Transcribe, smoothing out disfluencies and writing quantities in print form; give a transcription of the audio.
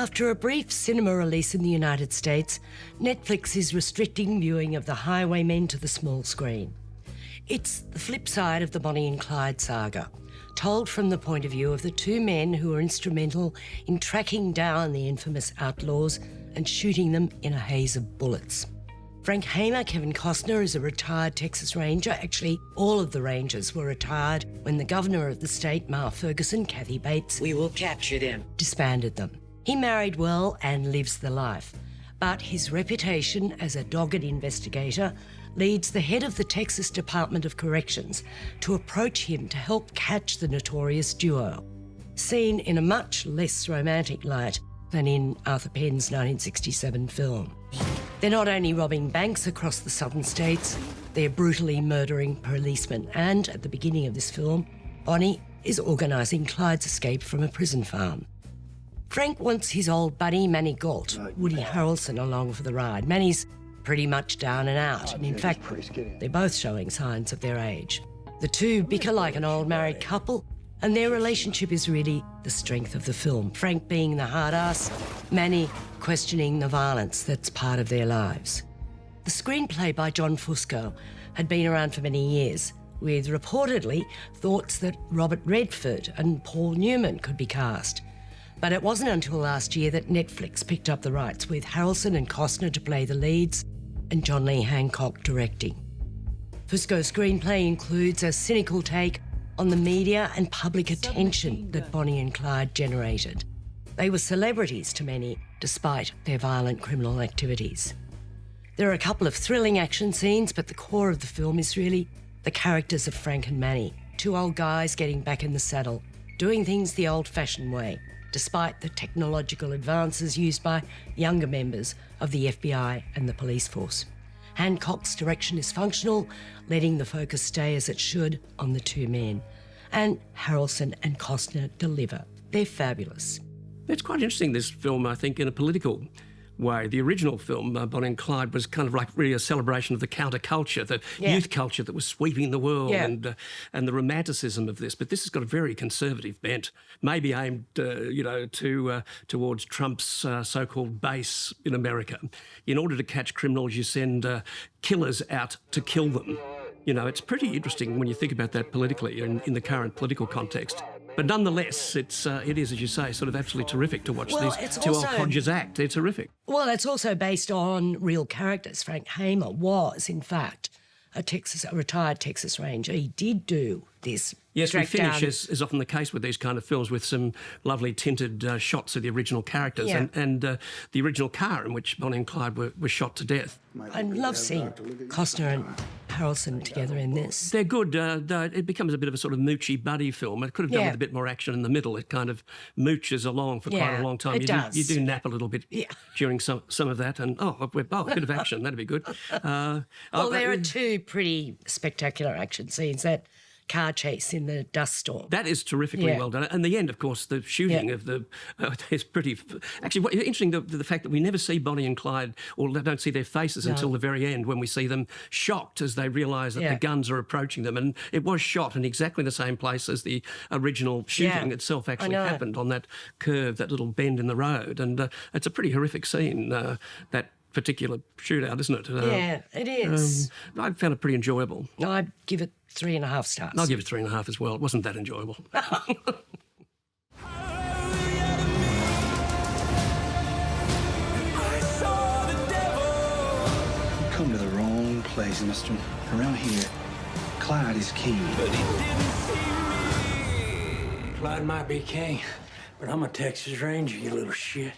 After a brief cinema release in the United States, Netflix is restricting viewing of the Highwaymen to the small screen. It's the flip side of the Bonnie and Clyde saga, told from the point of view of the two men who were instrumental in tracking down the infamous outlaws and shooting them in a haze of bullets. Frank Hamer, Kevin Costner, is a retired Texas Ranger. Actually, all of the Rangers were retired when the governor of the state, Mar Ferguson, Kathy Bates, "We will capture them," disbanded them. He married well and lives the life, but his reputation as a dogged investigator leads the head of the Texas Department of Corrections to approach him to help catch the notorious duo, seen in a much less romantic light than in Arthur Penn's 1967 film. They're not only robbing banks across the southern states, they're brutally murdering policemen. And at the beginning of this film, Bonnie is organising Clyde's escape from a prison farm. Frank wants his old buddy Manny Galt, Woody Harrelson, along for the ride. Manny's pretty much down and out, and in fact, they're both showing signs of their age. The two bicker like an old married couple, and their relationship is really the strength of the film. Frank being the hard ass, Manny questioning the violence that's part of their lives. The screenplay by John Fusco had been around for many years, with reportedly thoughts that Robert Redford and Paul Newman could be cast. But it wasn't until last year that Netflix picked up the rights, with Harrelson and Costner to play the leads and John Lee Hancock directing. Fusco's screenplay includes a cynical take on the media and public attention that Bonnie and Clyde generated. They were celebrities to many, despite their violent criminal activities. There are a couple of thrilling action scenes, but the core of the film is really the characters of Frank and Manny, two old guys getting back in the saddle, doing things the old-fashioned way, despite the technological advances used by younger members of the FBI and the police force. Hancock's direction is functional, letting the focus stay as it should on the two men. And Harrelson and Costner deliver. They're fabulous. It's quite interesting, this film, I think, in a political way. The original film, Bonnie and Clyde, was kind of like really a celebration of the counterculture, the youth culture that was sweeping the world, and the romanticism of this. But this has got a very conservative bent, maybe aimed, towards Trump's so-called base in America. In order to catch criminals, you send killers out to kill them. You know, it's pretty interesting when you think about that politically in the current political context. But nonetheless, it is, as you say, sort of absolutely terrific to watch these two old codgers act. They're terrific. Well, it's also based on real characters. Frank Hamer was, in fact, a retired Texas Ranger. He did do this. Yes, we finish, as is often the case with these kind of films, with some lovely tinted shots of the original characters and the original car in which Bonnie and Clyde were shot to death. I love seeing Costner and Harrelson together in this. They're good, though it becomes a bit of a sort of moochy buddy film. It could have done with a bit more action in the middle. It kind of mooches along for quite a long time. It does. You do nap a little bit during some of that, and a bit of action, that'd be good. Well, there are two pretty spectacular action scenes. That car chase in the dust storm. That is terrifically well done. And the end, of course, the shooting of the is pretty. Actually, interesting the fact that we never see Bonnie and Clyde, or don't see their faces until the very end, when we see them shocked as they realise that the guns are approaching them. And it was shot in exactly the same place as the original shooting itself actually happened, on that curve, that little bend in the road. And it's a pretty horrific scene, that particular shootout, isn't it? Yeah, it is. I found it pretty enjoyable. I'd give it 3.5 stars. I'll give it 3.5 as well. It wasn't that enjoyable. You come to the wrong place, mister. Around here, Clyde is king. But he didn't see me. Clyde might be king, but I'm a Texas Ranger, you little shit.